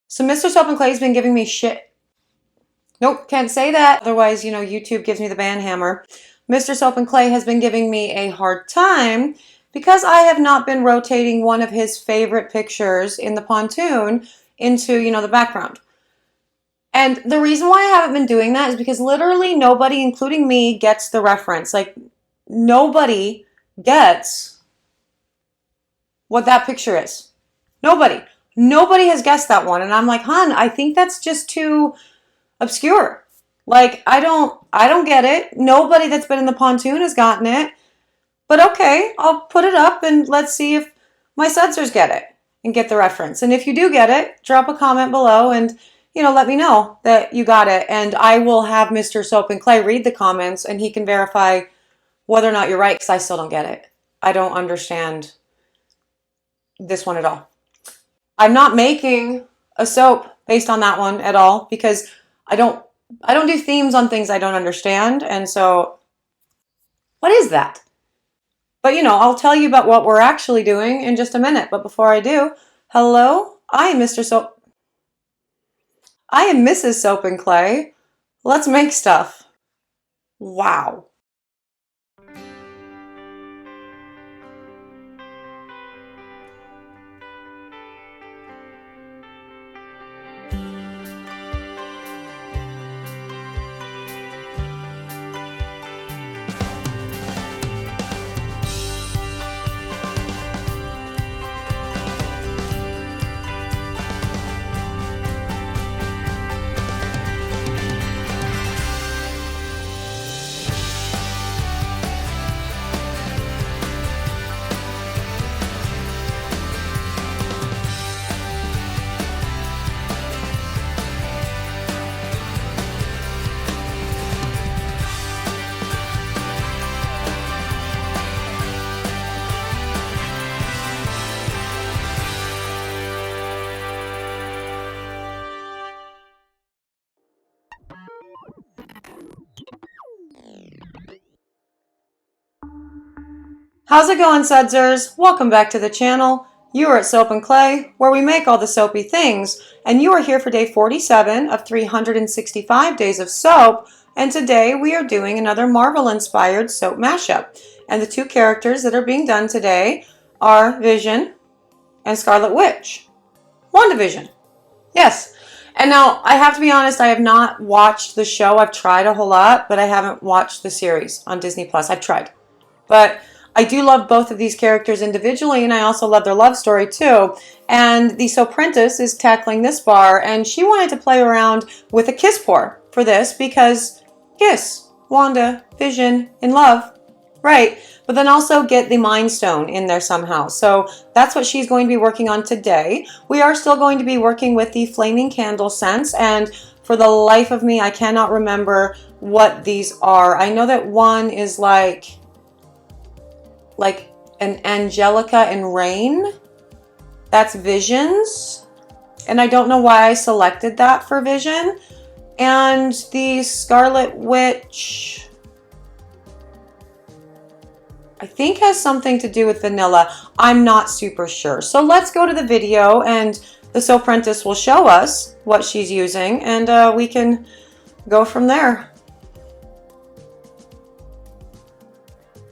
So Mr. Soap and Clay's been giving me shit. Nope, can't say that. Otherwise, you know, YouTube gives me the ban hammer. Mr. Soap and Clay has been giving me a hard time because I have not been rotating one of his favorite pictures in the pontoon into, you know, the background. And the reason why I haven't been doing that is because literally nobody, including me, gets the reference. Like, nobody gets what that picture is. Nobody. Nobody has guessed that one. And I'm like, hon, I think that's just too obscure. Like, I don't get it. Nobody that's been in the pontoon has gotten it. But okay, I'll put it up and let's see if my sudsers get it and get the reference. And if you do get it, drop a comment below and, you know, let me know that you got it. And I will have Mr. Soap and Clay read the comments and he can verify whether or not you're right, because I still don't get it. I don't understand this one at all. I'm not making a soap based on that one at all because I don't do themes on things I don't understand. And so, what is that? But you know, I'll tell you about what we're actually doing in just a minute. But before I do, hello, I am Mr. Soap. I am Mrs. Soap and Clay. Let's make stuff. Wow. How's it going, sudsers? Welcome back to the channel. You are at Soap and Clay, where we make all the soapy things, and you are here for day 47 of 365 days of soap, and today we are doing another Marvel-inspired soap mashup. And the two characters that are being done today are Vision and Scarlet Witch. Wandavision. Yes. And now, I have to be honest, I have not watched the show. I've tried a whole lot, but I haven't watched the series on Disney+. I've tried. But I do love both of these characters individually, and I also love their love story too. And the Soaprentice is tackling this bar, and she wanted to play around with a kiss pour for this because kiss, Wanda, Vision, in love, right? But then also get the Mind Stone in there somehow. So that's what she's going to be working on today. We are still going to be working with the Flaming Candle scents, and for the life of me, I cannot remember what these are. I know that one is like an Angelica and Rain. That's Vision's. And I don't know why I selected that for Vision. And the Scarlet Witch, I think has something to do with vanilla. I'm not super sure. So let's go to the video and the Soaprentice will show us what she's using and we can go from there.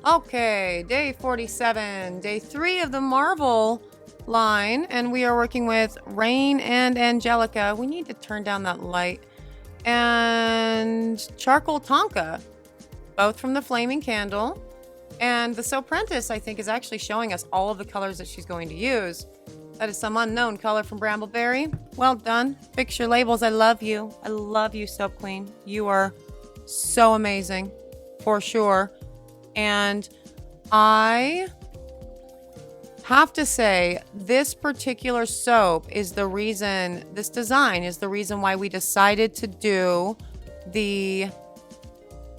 Okay, day 47, day 3 of the Marvel line, and we are working with Rain and Angelica. We need to turn down that light. And Charcoal Tonka, both from the Flaming Candle. And the Soaprentice, I think, is actually showing us all of the colors that she's going to use. That is some unknown color from Brambleberry. Well done. Fix your labels. I love you. I love you, Soap Queen. You are so amazing, for sure. And I have to say, this particular soap is the reason, this design is the reason why we decided to do the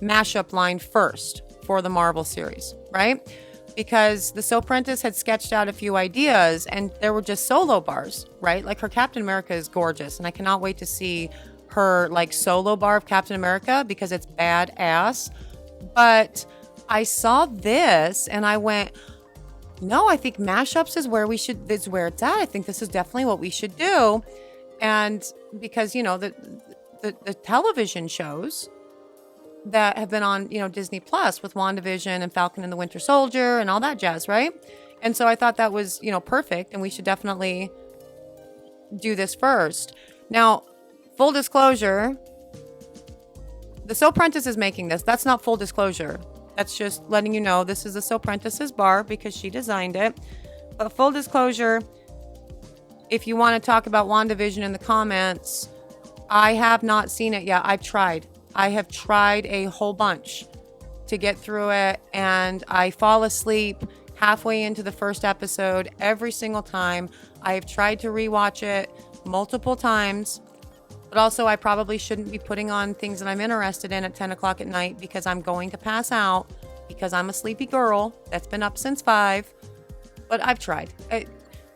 mashup line first for the Marvel series, right? Because the Soaprentice had sketched out a few ideas and there were just solo bars, right? Like her Captain America is gorgeous and I cannot wait to see her like solo bar of Captain America because it's badass. But I saw this and I went, no, I think mashups is where we should, is where it's at. I think this is definitely what we should do. And because, the television shows that have been on, Disney Plus with Wandavision and Falcon and the Winter Soldier and all that jazz, right? And so I thought that was, perfect, and we should definitely do this first. Now, full disclosure, the Soaprentice is making this. That's not full disclosure. That's just letting you know this is the Soaprentice's bar because she designed it. But full disclosure, if you want to talk about WandaVision in the comments, I have not seen it yet. I've tried. I have tried a whole bunch to get through it, and I fall asleep halfway into the first episode every single time. I have tried to rewatch it multiple times, but also I probably shouldn't be putting on things that I'm interested in at 10 o'clock at night because I'm going to pass out because I'm a sleepy girl that's been up since 5. But I've tried.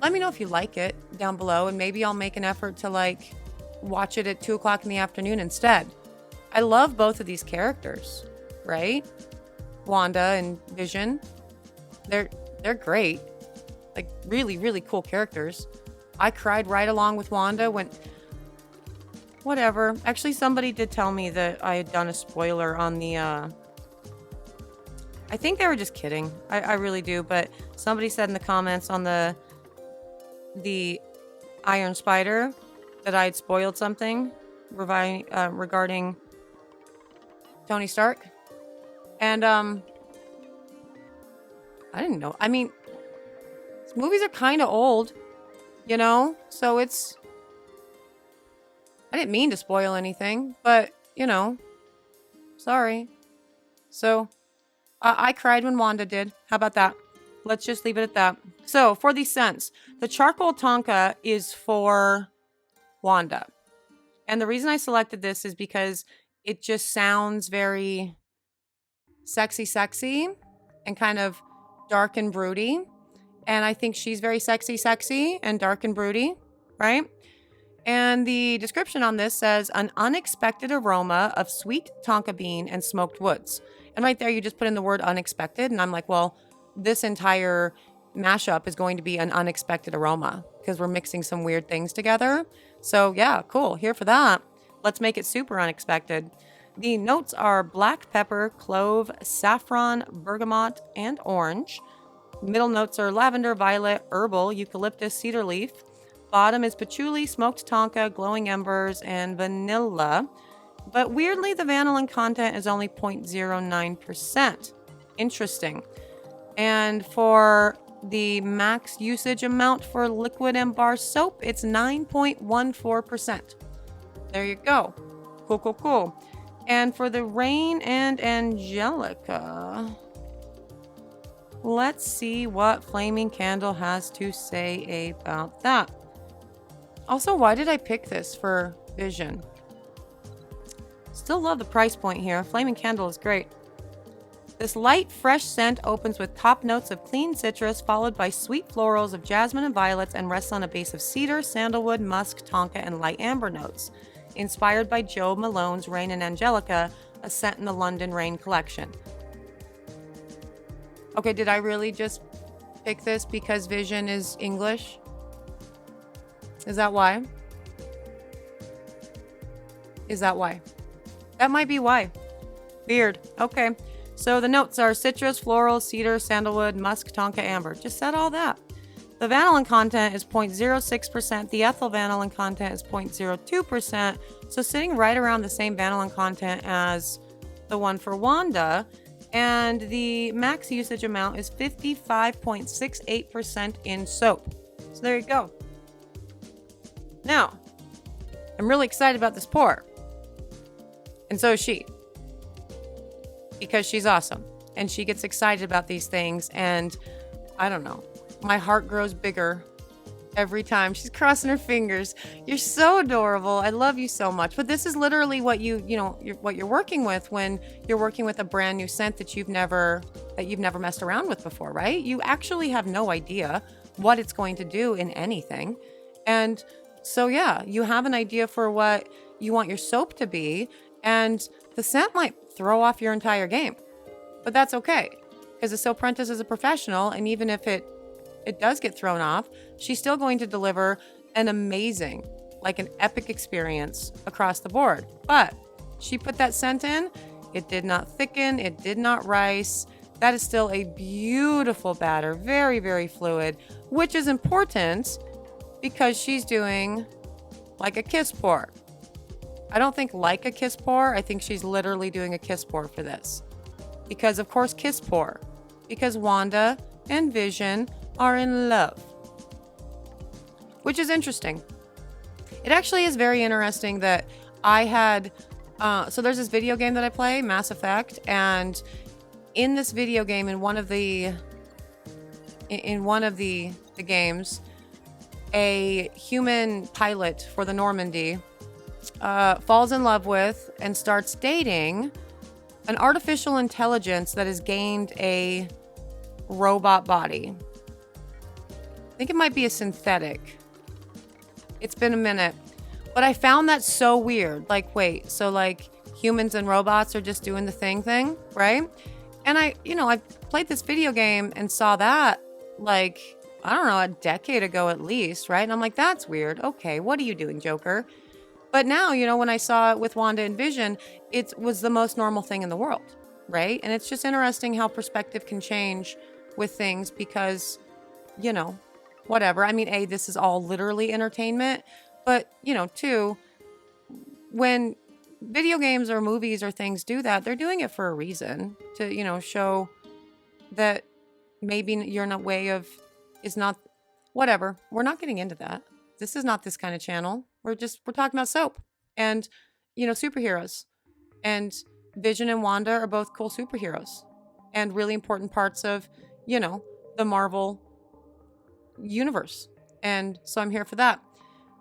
Let me know if you like it down below, and maybe I'll make an effort to watch it at 2 o'clock in the afternoon instead. I love both of these characters, right? Wanda and Vision. They're great. Really, really cool characters. I cried right along with Wanda when... Whatever. Actually, somebody did tell me that I had done a spoiler on the... I think they were just kidding. I really do. But somebody said in the comments on the Iron Spider that I had spoiled something regarding Tony Stark. And I didn't know. I mean, these movies are kind of old, so it's... I didn't mean to spoil anything, but, sorry. So, I cried when Wanda did. How about that? Let's just leave it at that. So, for the scents, the charcoal tonka is for Wanda. And the reason I selected this is because it just sounds very sexy, and kind of dark and broody. And I think she's very sexy, and dark and broody, right? And the description on this says, an unexpected aroma of sweet tonka bean and smoked woods. And right there, you just put in the word unexpected. And I'm like, well, this entire mashup is going to be an unexpected aroma because we're mixing some weird things together. So yeah, cool. Here for that. Let's make it super unexpected. The notes are black pepper, clove, saffron, bergamot, and orange. Middle notes are lavender, violet, herbal, eucalyptus, cedar leaf. Bottom is patchouli, smoked tonka, glowing embers, and vanilla. But weirdly, the vanillin content is only 0.09%. Interesting. And for the max usage amount for liquid and bar soap, it's 9.14%. There you go. Cool. And for the Rain and Angelica, let's see what Flaming Candle has to say about that. Also, why did I pick this for Vision? Still love the price point here. Flaming Candle is great. This light, fresh scent opens with top notes of clean citrus, followed by sweet florals of jasmine and violets, and rests on a base of cedar, sandalwood, musk, tonka, and light amber notes. Inspired by Joe Malone's Rain and Angelica, a scent in the London Rain collection. Okay, did I really just pick this because Vision is English? Is that why? That might be why. Weird. Okay. So the notes are citrus, floral, cedar, sandalwood, musk, tonka, amber. Just said all that. The vanillin content is 0.06%. The ethyl vanillin content is 0.02%. So sitting right around the same vanillin content as the one for Wanda. And the max usage amount is 55.68% in soap. So there you go. Now, I'm really excited about this pour. And so is she. Because she's awesome. And she gets excited about these things. And I don't know. My heart grows bigger every time. She's crossing her fingers. You're so adorable. I love you so much. But this is literally what what you're working with when you're working with a brand new scent that you've never messed around with before, right? You actually have no idea what it's going to do in anything. And so yeah, you have an idea for what you want your soap to be, and the scent might throw off your entire game. But that's okay, because the Soaprentice is a professional, and even if it does get thrown off, she's still going to deliver an amazing like an epic experience across the board. But she put that scent in, it did not thicken, it did not rise. That is still a beautiful batter, very, very fluid, which is important because she's doing like a kiss pour. I don't think like a kiss pour, I think she's literally doing a kiss pour for this. Because of course kiss pour, because Wanda and Vision are in love. Which is interesting. It actually is very interesting that I had, so there's this video game that I play, Mass Effect, and in this video game, in one of the games, a human pilot for the Normandy falls in love with and starts dating an artificial intelligence that has gained a robot body. I think it might be a synthetic. It's been a minute. But I found that so weird. Like, wait, so like humans and robots are just doing the thing, right? And I played this video game and saw that like, I don't know, a decade ago at least, right? And I'm like, that's weird. Okay, what are you doing, Joker? But now, when I saw it with Wanda and Vision, it was the most normal thing in the world, right? And it's just interesting how perspective can change with things because, whatever. I mean, A, this is all literally entertainment, but, two, when video games or movies or things do that, they're doing it for a reason to, show that maybe your way of is not whatever. We're not getting into that. This is not this kind of channel. We're talking about soap and, superheroes, and Vision and Wanda are both cool superheroes and really important parts of, the Marvel universe. And so I'm here for that.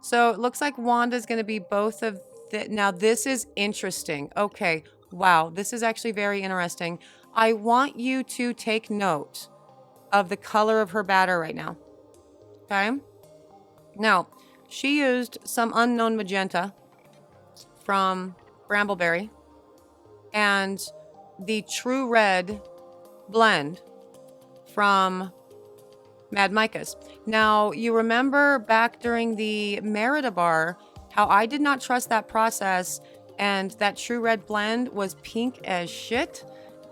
So it looks like Wanda's going to be both of now this is interesting. Okay. Wow. This is actually very interesting. I want you to take note of the color of her batter right now. Okay. Now she used some unknown magenta from Brambleberry and the True Red blend from Mad Micas. Now, you remember back during the Merida bar, how I did not trust that process and that True Red blend was pink as shit.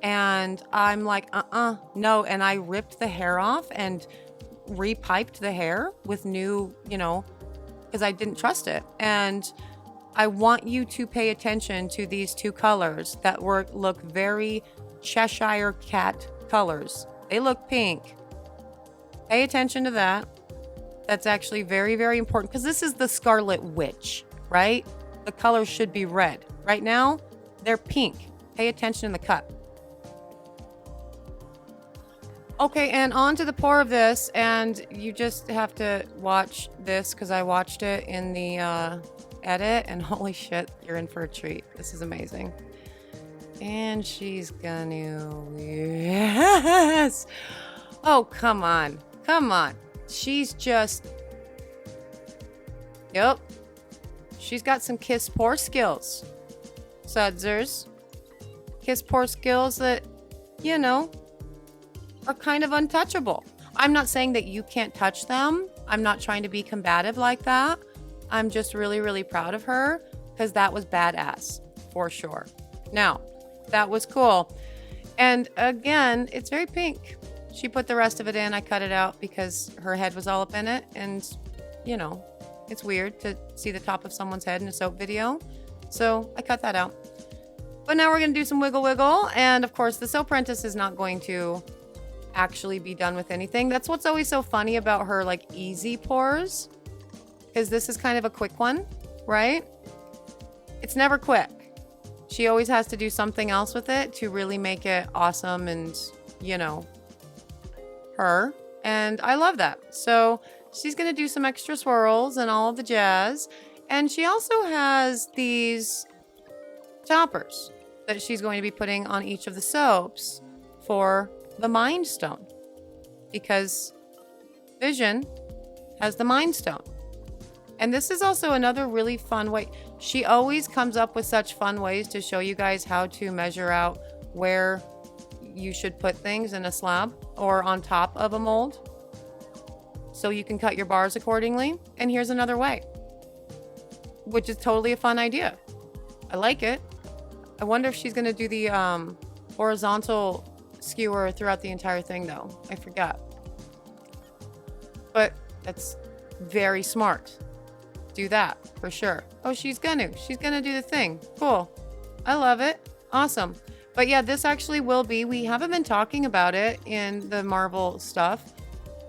And I'm like, no. And I ripped the hair off and repiped the hair with new, because I didn't trust it. And I want you to pay attention to these two colors that look very Cheshire Cat colors. They look pink. Pay attention to that. That's actually very, very important because this is the Scarlet Witch, right? The colors should be red. Right now, they're pink. Pay attention in the cut. Okay, and on to the pour of this, and you just have to watch this because I watched it in the edit, and holy shit, you're in for a treat. This is amazing. And she's gonna... Yes! Oh, come on. Come on. She's just... Yep. She's got some kiss pour skills. Sudzers. Kiss pour skills that, are kind of untouchable. I'm not saying that you can't touch them. I'm not trying to be combative like that. I'm just really, really proud of her because that was badass for sure. Now, that was cool. And again, it's very pink. She put the rest of it in. I cut it out because her head was all up in it. And, it's weird to see the top of someone's head in a soap video. So I cut that out. But now we're going to do some wiggle wiggle. And of course, the Soaprentice is not going to actually be done with anything. That's what's always so funny about her like easy pours. Because this is kind of a quick one, right? It's never quick. She always has to do something else with it to really make it awesome and, her. And I love that. So she's going to do some extra swirls and all of the jazz. And she also has these toppers that she's going to be putting on each of the soaps for the Mind Stone. Because Vision has the Mind Stone. And this is also another really fun way. She always comes up with such fun ways to show you guys how to measure out where you should put things in a slab or on top of a mold so you can cut your bars accordingly. And here's another way. which is totally a fun idea. I like it. I wonder if she's going to do the horizontal skewer throughout the entire thing, though. I forgot. But that's very smart. Do that for sure. Oh, she's gonna do the thing. Cool. I love it. Awesome. But yeah, this actually will be, we haven't been talking about it in the Marvel stuff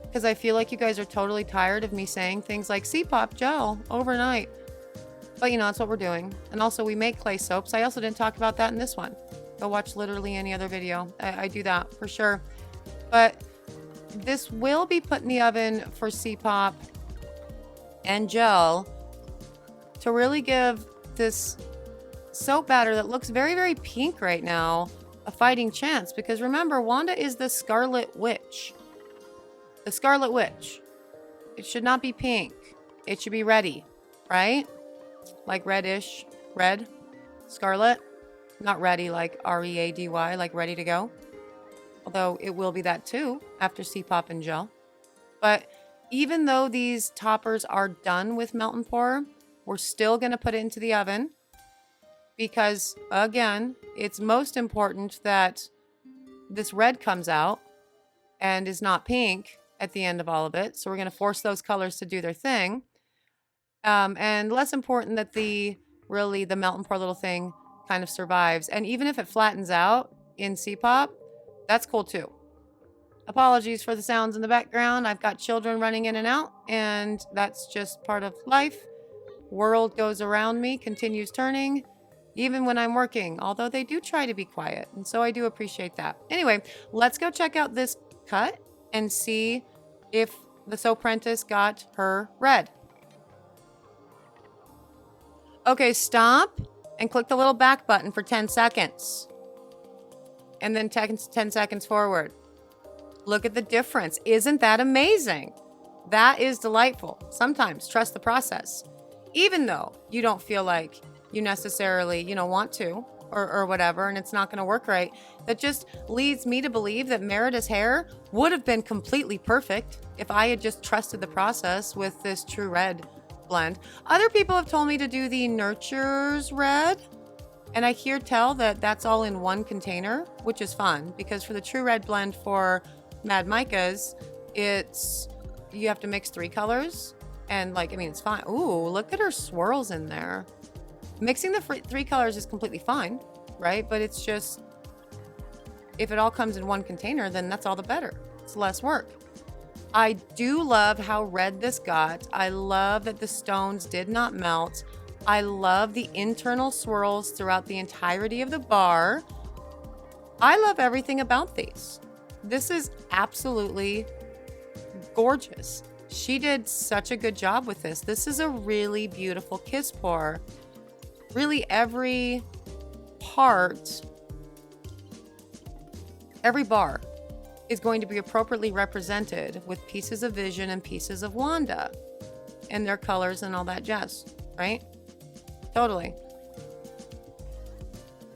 because I feel like you guys are totally tired of me saying things like C-pop gel overnight. But you know, that's what we're doing. And also we make clay soaps. I also didn't talk about that in this one. Go watch literally any other video. I do that for sure. But this will be put in the oven for C-pop and gel to really give this soap batter that looks very, very pink right now a fighting chance. Because remember, Wanda is the Scarlet Witch. The Scarlet Witch. It should not be pink. It should be reddy, right? Like reddish, red, scarlet. Not ready like R-E-A-D-Y, like ready to go. Although it will be that too after C-pop and gel. But even though these toppers are done with melt and pour, we're still going to put it into the oven because, again, it's most important that this red comes out and is not pink at the end of all of it. So we're going to force those colors to do their thing. And less important that the melt and pour little thing kind of survives. And even if it flattens out in C-pop, that's cool too. Apologies for the sounds in the background. I've got children running in and out, and that's just part of life. World goes around me, continues turning, even when I'm working, although they do try to be quiet, and so I do appreciate that. Anyway, let's go check out this cut and see if the Soaprentice got her red. Okay, stop and click the little back button for 10 seconds. And then 10 seconds forward. Look at the difference. Isn't that amazing? That is delightful. Sometimes trust the process. Even though you don't feel like you necessarily, want to or whatever, and it's not going to work right. That just leads me to believe that Merida's hair would have been completely perfect if I had just trusted the process with this True Red blend. Other people have told me to do the Nurture's Red, and I hear tell that that's all in one container, which is fun because for the True Red blend for Mad Micas, you have to mix 3 colors, and it's fine. Ooh, look at her swirls in there. Mixing the 3 colors is completely fine, right? But it's just, if it all comes in one container, then that's all the better. It's less work. I do love how red this got. I love that the stones did not melt. I love the internal swirls throughout the entirety of the bar. I love everything about these. This is absolutely gorgeous. She did such a good job with this. This is a really beautiful kiss pour. Really every part, every bar is going to be appropriately represented with pieces of Vision and pieces of Wanda and their colors and all that jazz, right? Totally.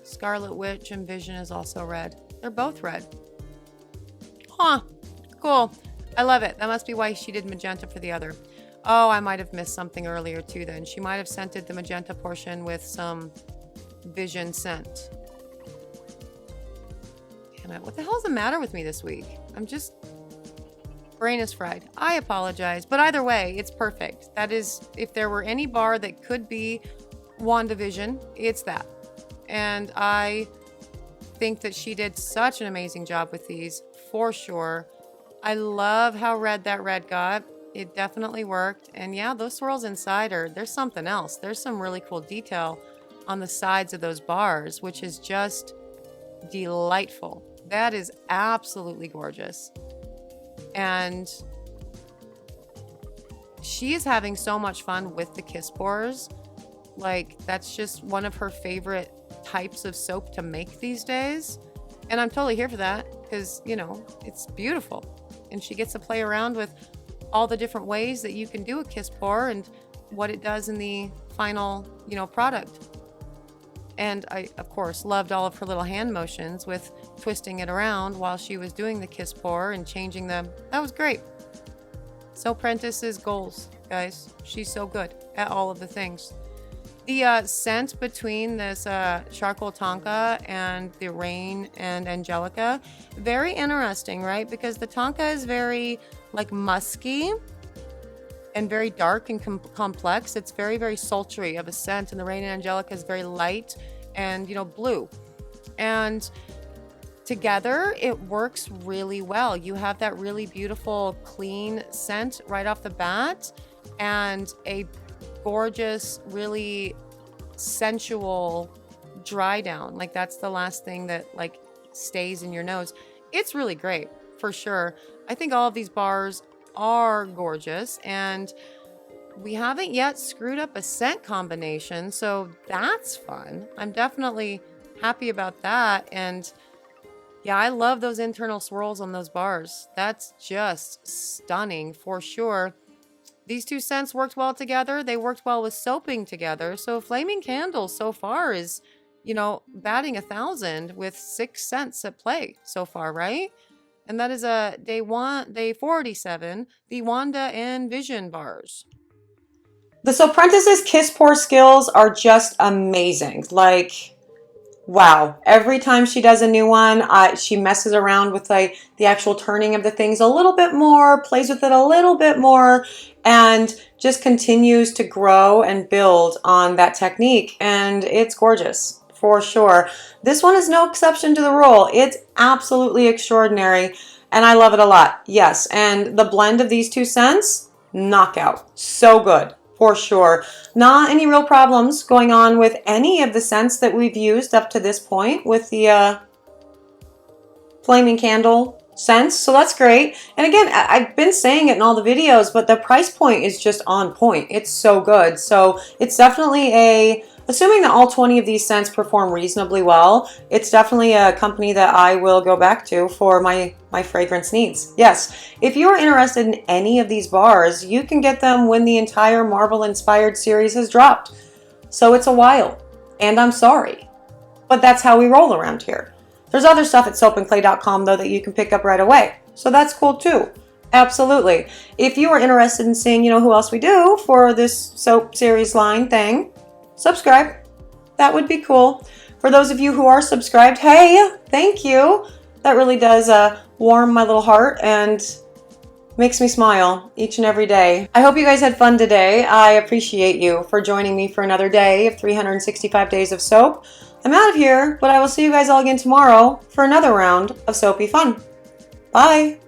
Scarlet Witch and Vision is also red. They're both red. Huh. Cool. I love it. That must be why she did magenta for the other. Oh, I might have missed something earlier too then. She might have scented the magenta portion with some Vision scent. Damn it. What the hell is the matter with me this week? Brain is fried. I apologize. But either way, it's perfect. That is, if there were any bar that could be Wandavision, it's that. And I think that she did such an amazing job with these, for sure. I love how red that red got. It definitely worked. And yeah, those swirls inside there's something else. There's some really cool detail on the sides of those bars, which is just delightful. That is absolutely gorgeous. And she is having so much fun with the kiss pours. That's just one of her favorite types of soap to make these days. And I'm totally here for that because, it's beautiful. And she gets to play around with all the different ways that you can do a kiss pour and what it does in the final, product. And I, of course, loved all of her little hand motions with twisting it around while she was doing the kiss pour and changing them. That was great. Soaprentice's goals, guys. She's so good at all of the things. The scent between this charcoal tonka and the rain and angelica, very interesting, right? Because the tonka is very like musky and very dark and complex. It's very, very sultry of a scent, and the rain and angelica is very light and, you know, blue. And together it works really well. You have that really beautiful clean scent right off the bat and a gorgeous, really sensual dry down. Like that's the last thing that like stays in your nose. It's really great for sure. I think all of these bars are gorgeous, and we haven't yet screwed up a scent combination, so that's fun. I'm definitely happy about that. And yeah, I love those internal swirls on those bars. That's just stunning for sure. These two scents worked well together. They worked well with soaping together. So Flaming Candle so far is, you know, batting 1,000 with 6 scents at play so far, right? And that is a day 487, the Wandavision bars. The Soaprentice's kiss pour skills are just amazing. Like, wow. Every time she does a new one, she messes around with like the actual turning of the things a little bit more, plays with it a little bit more, and just continues to grow and build on that technique. And it's gorgeous for sure. This one is no exception to the rule. It's absolutely extraordinary, and I love it a lot. Yes, and the blend of these two scents, knockout. So good. For sure. Not any real problems going on with any of the scents that we've used up to this point with the Flaming Candle scents. So that's great. And again, I've been saying it in all the videos, but the price point is just on point. It's so good. So it's definitely assuming that all 20 of these scents perform reasonably well, it's definitely a company that I will go back to for my fragrance needs. Yes, if you're interested in any of these bars, you can get them when the entire Marvel inspired series has dropped. So it's a while, and I'm sorry, but that's how we roll around here. There's other stuff at soapandclay.com though that you can pick up right away. So that's cool too. Absolutely. If you are interested in seeing, you know, who else we do for this soap series line thing, subscribe. That would be cool. For those of you who are subscribed, hey, thank you. That really does warm my little heart and makes me smile each and every day. I hope you guys had fun today. I appreciate you for joining me for another day of 365 days of soap. I'm out of here, but I will see you guys all again tomorrow for another round of soapy fun. Bye.